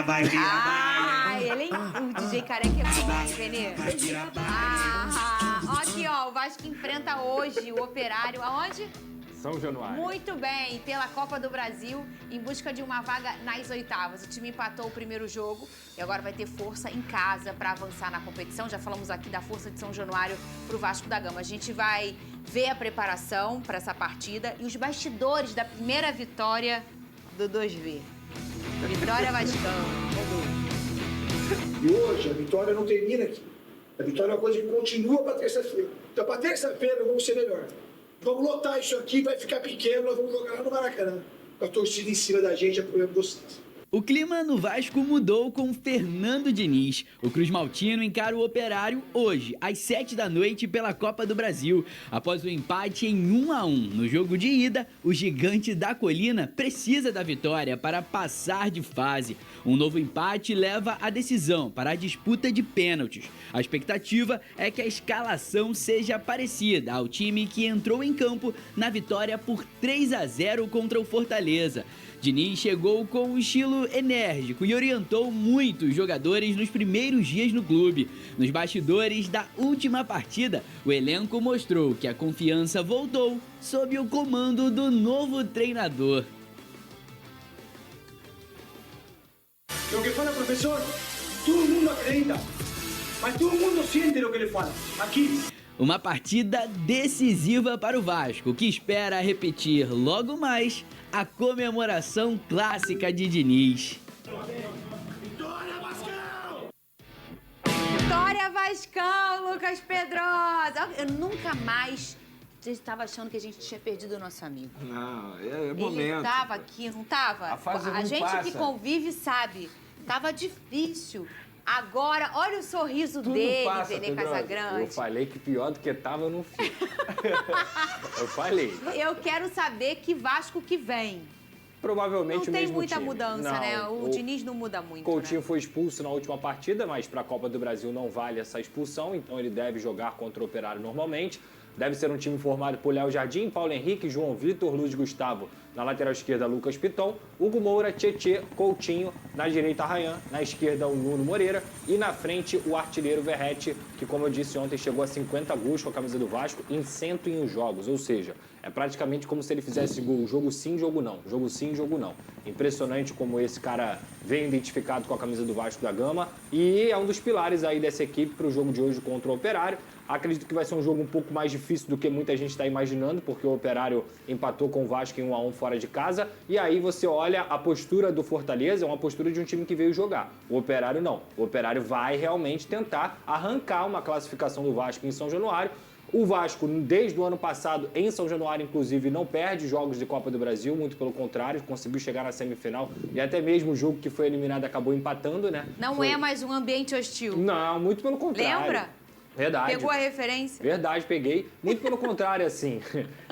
vira, vai, vira, vai. Ele, o DJ Careca é bom, hein, Benê? Aqui, ó, o Vasco enfrenta hoje o Operário, aonde? São Januário. Muito bem, pela Copa do Brasil, em busca de uma vaga nas oitavas. O time empatou o primeiro jogo e agora vai ter força em casa para avançar na competição. Já falamos aqui da força de São Januário para o Vasco da Gama. A gente vai ver a preparação para essa partida e os bastidores da primeira vitória do 2V. Vitória Vascão. E hoje a vitória não termina aqui. A vitória é uma coisa que continua para terça-feira. Então, para terça-feira, vamos ser melhor. Vamos lotar isso aqui, vai ficar pequeno, nós vamos jogar lá no Maracanã. Com a torcida em cima da gente, apoiando vocês. O clima no Vasco mudou com Fernando Diniz. O Cruz Maltino encara o Operário hoje, às 7 da noite, pela Copa do Brasil. Após o empate em 1-1 no jogo de ida, o gigante da colina precisa da vitória para passar de fase. Um novo empate leva a decisão para a disputa de pênaltis. A expectativa é que a escalação seja parecida ao time que entrou em campo na vitória por 3-0 contra o Fortaleza. Diniz chegou com um estilo enérgico e orientou muito os jogadores nos primeiros dias no clube. Nos bastidores da última partida, o elenco mostrou que a confiança voltou sob o comando do novo treinador. O que fala, professor, todo mundo acredita, mas todo mundo sente o que ele fala. Aqui. Uma partida decisiva para o Vasco, que espera repetir logo mais a comemoração clássica de Diniz. Vitória, Vascão! Vitória Vascão, Lucas Pedrosa. Eu nunca mais estava achando que a gente tinha perdido o nosso amigo. Não, é momento. Ele estava aqui, não estava? A fase não gente passa. que convive sabe, tava difícil. Agora, olha o sorriso Tudo dele, passa, Benê Pedro. Casagrande. Eu falei que pior do que tava, eu não fiz. Eu falei. Eu quero saber que Vasco que vem. Provavelmente Não o tem mesmo muita time. mudança, Não, né? O Diniz não muda muito, Coutinho né? foi expulso na última partida, mas para a Copa do Brasil não vale essa expulsão, então ele deve jogar contra o Operário normalmente. Deve ser um time formado por Léo Jardim, Paulo Henrique, João Vitor, Luiz Gustavo. Na lateral esquerda, Lucas Piton, Hugo Moura, Tietê, Coutinho. Na direita, Ryan. Na esquerda, o Nuno Moreira. E na frente, o artilheiro Verratti, que, como eu disse ontem, chegou a 50 gols com a camisa do Vasco em 101 jogos. Ou seja, é praticamente como se ele fizesse gol, jogo sim, jogo não. Jogo sim, jogo não. Impressionante como esse cara vem identificado com a camisa do Vasco da Gama. E é um dos pilares aí dessa equipe para o jogo de hoje contra o Operário. Acredito que vai ser um jogo um pouco mais difícil do que muita gente está imaginando, porque o Operário empatou com o Vasco em 1-1 fora de casa. E aí você olha a postura do Fortaleza, é uma postura de um time que veio jogar. O Operário não. O Operário vai realmente tentar arrancar uma classificação do Vasco em São Januário. O Vasco, desde o ano passado, em São Januário, inclusive, não perde jogos de Copa do Brasil, muito pelo contrário, conseguiu chegar na semifinal e até mesmo o jogo que foi eliminado acabou empatando, né? Não é mais um ambiente hostil. Não, muito pelo contrário. Lembra? Verdade. Pegou a referência? Verdade, peguei. Muito pelo contrário, assim,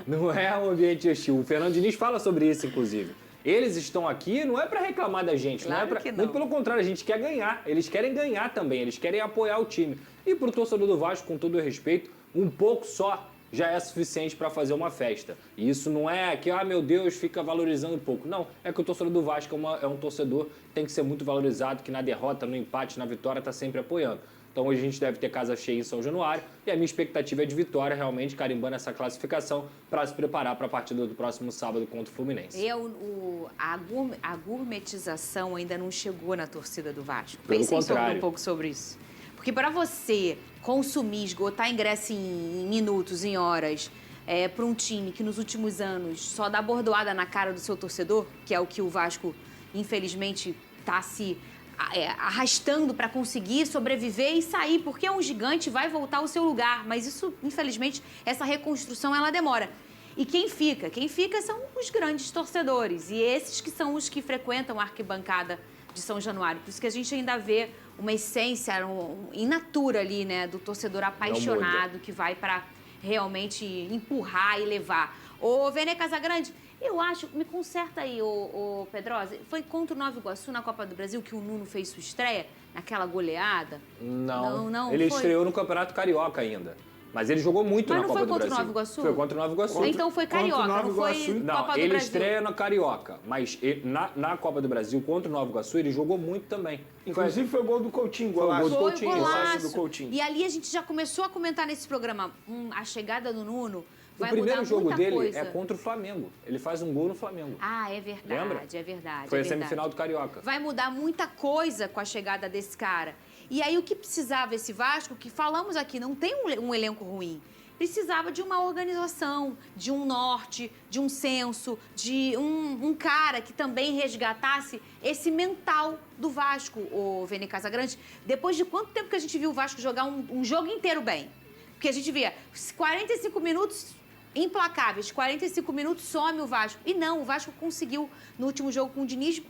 não é um ambiente hostil. O Fernando Diniz fala sobre isso, inclusive. Eles estão aqui não é para reclamar da gente, Claro não é pra... que não. Muito pelo contrário, a gente quer ganhar. Eles querem ganhar também, eles querem apoiar o time. E pro torcedor do Vasco, com todo o respeito, um pouco só já é suficiente para fazer uma festa. E isso não é que, meu Deus, fica valorizando um pouco. Não, é que o torcedor do Vasco é um torcedor que tem que ser muito valorizado, que na derrota, no empate, na vitória, tá sempre apoiando. Então hoje a gente deve ter casa cheia em São Januário e a minha expectativa é de vitória, realmente carimbando essa classificação para se preparar para a partida do próximo sábado contra o Fluminense. A gourmetização ainda não chegou na torcida do Vasco. Pelo Pensem contrário. um pouco sobre isso. Porque para você consumir, esgotar ingresso em minutos, em horas, para um time que nos últimos anos só dá bordoada na cara do seu torcedor, que é o que o Vasco, infelizmente, está se arrastando para conseguir sobreviver e sair, porque é um gigante, vai voltar ao seu lugar. Mas isso, infelizmente, essa reconstrução, ela demora. E quem fica? Quem fica são os grandes torcedores. E esses que são os que frequentam a arquibancada de São Januário. Por isso que a gente ainda vê uma essência in natura ali, né? Do torcedor apaixonado que vai para realmente empurrar e levar. Ô, Benê Casagrande, eu acho, me conserta aí, ô Pedrosa, foi contra o Nova Iguaçu na Copa do Brasil que o Nuno fez sua estreia? Naquela goleada? Não, Não, ele foi. estreou no Campeonato Carioca ainda. Mas ele jogou muito Mas na não Copa foi do contra o Brasil. Nova Iguaçu? Foi contra o Nova Iguaçu. Então foi Carioca, Contra o Nova não foi Iguaçu. Não, Copa do ele Brasil. estreia na Carioca, mas na Copa do Brasil contra o Nova Iguaçu ele jogou muito também. Inclusive foi o gol do Coutinho, Foi o golaço. gol do Foi Coutinho, golaço. do Coutinho. E ali a gente já começou a comentar nesse programa, a chegada do Nuno O vai primeiro mudar jogo muita dele coisa. é contra o Flamengo. Ele faz um gol no Flamengo. Ah, é verdade, Lembra? é verdade. Foi é a verdade. semifinal do Carioca. Vai mudar muita coisa com a chegada desse cara. E aí o que precisava esse Vasco, que falamos aqui, não tem um elenco ruim. Precisava de uma organização, de um norte, de um senso, de um cara que também resgatasse esse mental do Vasco, o Vene Casagrande. Depois de quanto tempo que a gente viu o Vasco jogar um jogo inteiro bem? Porque a gente via 45 minutos implacáveis, 45 minutos some o Vasco. E não, o Vasco conseguiu, no último jogo com o Diniz,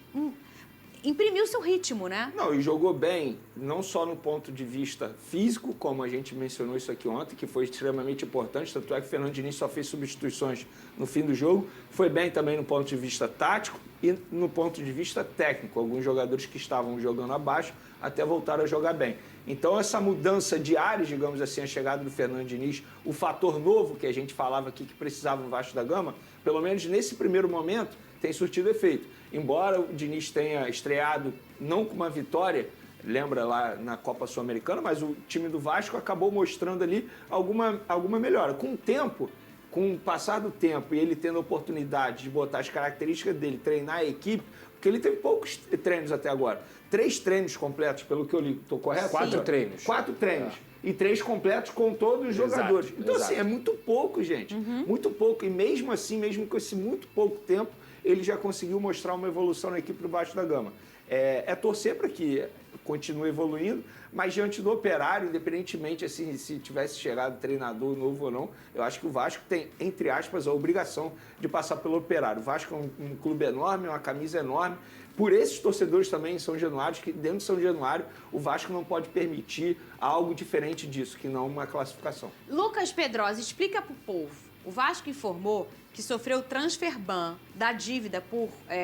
imprimir o seu ritmo, né? Não, e jogou bem, não só no ponto de vista físico, como a gente mencionou isso aqui ontem, que foi extremamente importante, tanto é que o Fernando Diniz só fez substituições no fim do jogo. Foi bem também no ponto de vista tático e no ponto de vista técnico. Alguns jogadores que estavam jogando abaixo até voltaram a jogar bem. Então, essa mudança de ares, digamos assim, a chegada do Fernando Diniz, o fator novo que a gente falava aqui que precisava no Vasco da Gama, pelo menos nesse primeiro momento, tem surtido efeito. Embora o Diniz tenha estreado não com uma vitória, lembra lá na Copa Sul-Americana, mas o time do Vasco acabou mostrando ali alguma melhora. Com o tempo, com o passar do tempo e ele tendo a oportunidade de botar as características dele, treinar a equipe, porque ele teve poucos treinos até agora. 3 treinos completos, pelo que eu li, estou correto? 4 treinos. 4 treinos. E 3 completos com todos os Exato, jogadores. Então, exato. assim, é muito pouco, gente. Muito pouco. E mesmo assim, mesmo com esse muito pouco tempo, ele já conseguiu mostrar uma evolução na equipe do Vasco da Gama. É torcer para que continue evoluindo, mas diante do Operário, independentemente assim, se tivesse chegado treinador novo ou não, eu acho que o Vasco tem, entre aspas, a obrigação de passar pelo Operário. O Vasco é um clube enorme, uma camisa enorme. Por esses torcedores também em São Januário, que dentro de São Januário o Vasco não pode permitir algo diferente disso, que não uma classificação. Lucas Pedrosa, explica pro povo. O Vasco informou que sofreu transfer ban da dívida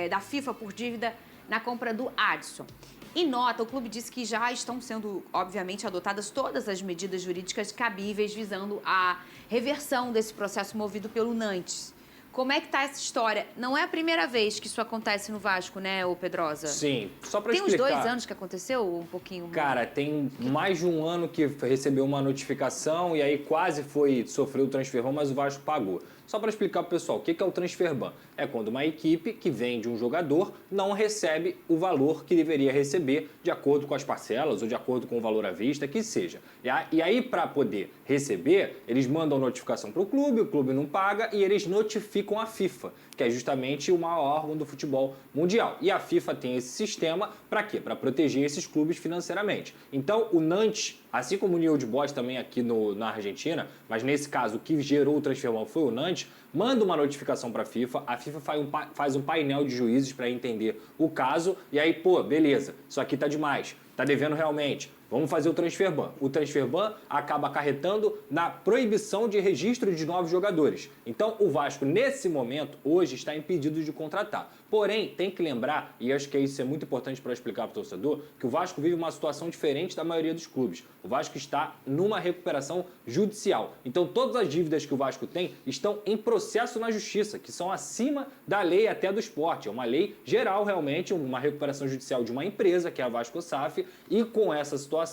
da FIFA por dívida na compra do Adson. Em nota, o clube disse que já estão sendo, obviamente, adotadas todas as medidas jurídicas cabíveis visando a reversão desse processo movido pelo Nantes. Como é que tá essa história? Não é a primeira vez que isso acontece no Vasco, né, ô Pedrosa? Sim, só para Tem explicar. uns 2 anos que aconteceu, ou um pouquinho mais? Cara, tem mais de um ano que recebeu uma notificação e aí quase sofreu o transfer ban, mas o Vasco pagou. Só para explicar para o pessoal, o que é o transfer ban? É quando uma equipe que vende um jogador não recebe o valor que deveria receber de acordo com as parcelas ou de acordo com o valor à vista, que seja. E aí, para poder receber, eles mandam notificação para o clube não paga e eles notificam a FIFA, que é justamente o maior órgão do futebol mundial. E a FIFA tem esse sistema para quê? Para proteger esses clubes financeiramente. Então, o Nantes, assim como o New Old Boys também aqui na Argentina, mas nesse caso o que gerou o transfer ban foi o Nantes, manda uma notificação para a FIFA faz um painel de juízes para entender o caso e aí, beleza, isso aqui tá demais, tá devendo realmente. Vamos fazer o transfer ban. O transfer ban acaba acarretando na proibição de registro de novos jogadores. Então, o Vasco, nesse momento, hoje, está impedido de contratar. Porém, tem que lembrar, e acho que isso é muito importante para explicar para o torcedor, que o Vasco vive uma situação diferente da maioria dos clubes. O Vasco está numa recuperação judicial. Então, todas as dívidas que o Vasco tem estão em processo na justiça, que são acima da lei até do esporte. É uma lei geral, realmente, uma recuperação judicial de uma empresa, que é a Vasco SAF, e com essa situação,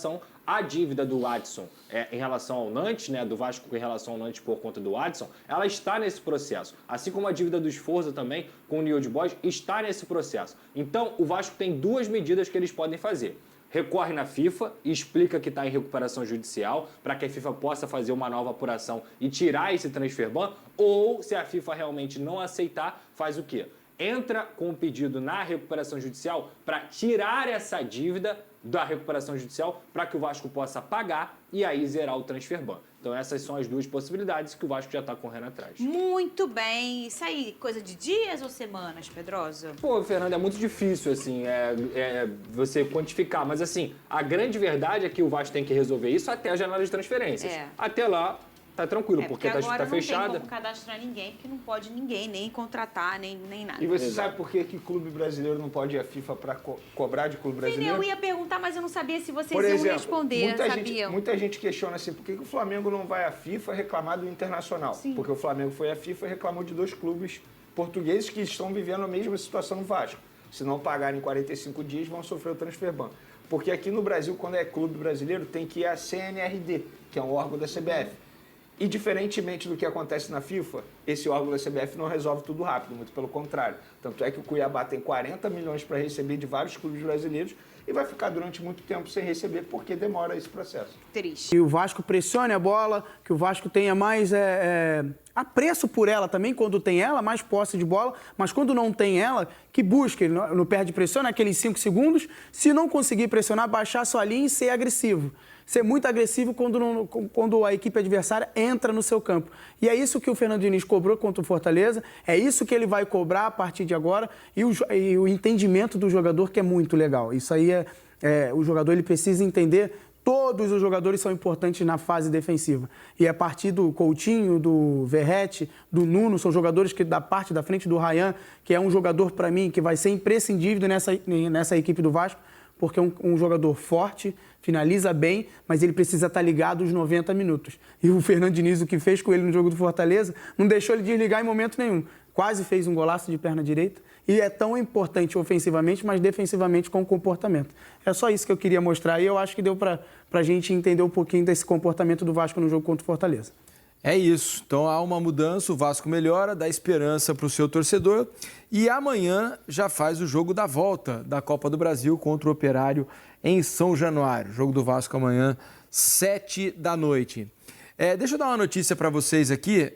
a dívida do Adson em relação ao Nantes, né, do Vasco em relação ao Nantes por conta do Adson, ela está nesse processo. Assim como a dívida do Sforza também, com o New Old Boys, está nesse processo. Então, o Vasco tem 2 medidas que eles podem fazer. Recorre na FIFA e explica que está em recuperação judicial para que a FIFA possa fazer uma nova apuração e tirar esse transfer ban, ou, se a FIFA realmente não aceitar, faz o quê? Entra com o pedido na recuperação judicial para tirar essa dívida da recuperação judicial para que o Vasco possa pagar e aí zerar o transfer ban. Então essas são as 2 possibilidades que o Vasco já está correndo atrás. Muito bem. Isso aí, coisa de dias ou semanas, Pedrosa? Pô, Fernando, é muito difícil, assim, você quantificar. Mas, assim, a grande verdade é que o Vasco tem que resolver isso até a janela de transferências. É. Até lá, tá tranquilo, porque tá agora não fechada. tem como cadastrar ninguém, porque não pode ninguém nem contratar, nem nada. E você sabe por que clube brasileiro não pode ir à FIFA para cobrar de clube brasileiro? Eu ia perguntar, mas eu não sabia se vocês Por iam exemplo, responder, sabiam? muita gente questiona assim, por que o Flamengo não vai à FIFA reclamar do Internacional? Sim. Porque o Flamengo foi à FIFA e reclamou de 2 clubes portugueses que estão vivendo a mesma situação no Vasco. Se não pagarem 45 dias, vão sofrer o transfer ban. Porque aqui no Brasil, quando é clube brasileiro, tem que ir à CNRD, que é um órgão da CBF. E diferentemente do que acontece na FIFA, esse órgão da CBF não resolve tudo rápido, muito pelo contrário. Tanto é que o Cuiabá tem 40 milhões para receber de vários clubes brasileiros e vai ficar durante muito tempo sem receber porque demora esse processo. Triste. Que o Vasco pressione a bola, que o Vasco tenha mais apreço por ela também, quando tem ela, mais posse de bola, mas quando não tem ela, que busque, no perde pressão, naqueles 5 segundos, se não conseguir pressionar, baixar sua linha e ser agressivo. Ser muito agressivo quando a equipe adversária entra no seu campo. E é isso que o Fernando Diniz cobrou contra o Fortaleza, é isso que ele vai cobrar a partir de agora e o entendimento do jogador, que é muito legal. Isso aí o jogador ele precisa entender. Todos os jogadores são importantes na fase defensiva. E a partir do Coutinho, do Verratti, do Nuno, são jogadores que da parte da frente do Ryan, que é um jogador para mim que vai ser imprescindível nessa equipe do Vasco, porque é um jogador forte, finaliza bem, mas ele precisa estar ligado os 90 minutos. E o Fernando Diniz, o que fez com ele no jogo do Fortaleza, não deixou ele desligar em momento nenhum. Quase fez um golaço de perna direita e é tão importante ofensivamente, mas defensivamente com o comportamento. É só isso que eu queria mostrar e eu acho que deu para a gente entender um pouquinho desse comportamento do Vasco no jogo contra o Fortaleza. É isso. Então há uma mudança, o Vasco melhora, dá esperança para o seu torcedor e amanhã já faz o jogo da volta da Copa do Brasil contra o Operário em São Januário. Jogo do Vasco amanhã, 19h. Deixa eu dar uma notícia para vocês aqui,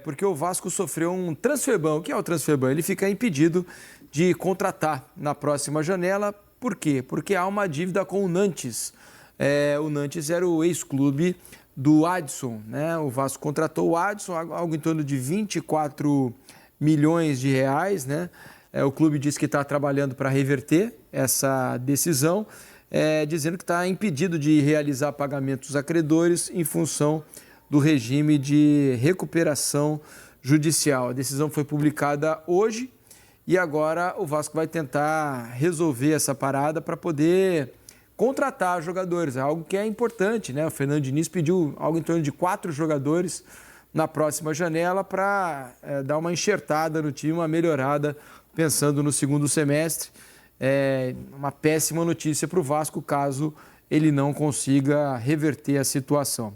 porque o Vasco sofreu um transfer ban. O que é o transfer ban? Ele fica impedido de contratar na próxima janela. Por quê? Porque há uma dívida com o Nantes. O Nantes era o ex-clube do Adson, né? O Vasco contratou o Adson, algo em torno de 24 milhões de reais, né? O clube diz que está trabalhando para reverter essa decisão, dizendo que está impedido de realizar pagamentos a credores em função do regime de recuperação judicial. A decisão foi publicada hoje e agora o Vasco vai tentar resolver essa parada para poder contratar jogadores, é algo que é importante, né? O Fernando Diniz pediu algo em torno de 4 jogadores na próxima janela para dar uma enxertada no time, uma melhorada, pensando no segundo semestre. Uma péssima notícia para o Vasco, caso ele não consiga reverter a situação.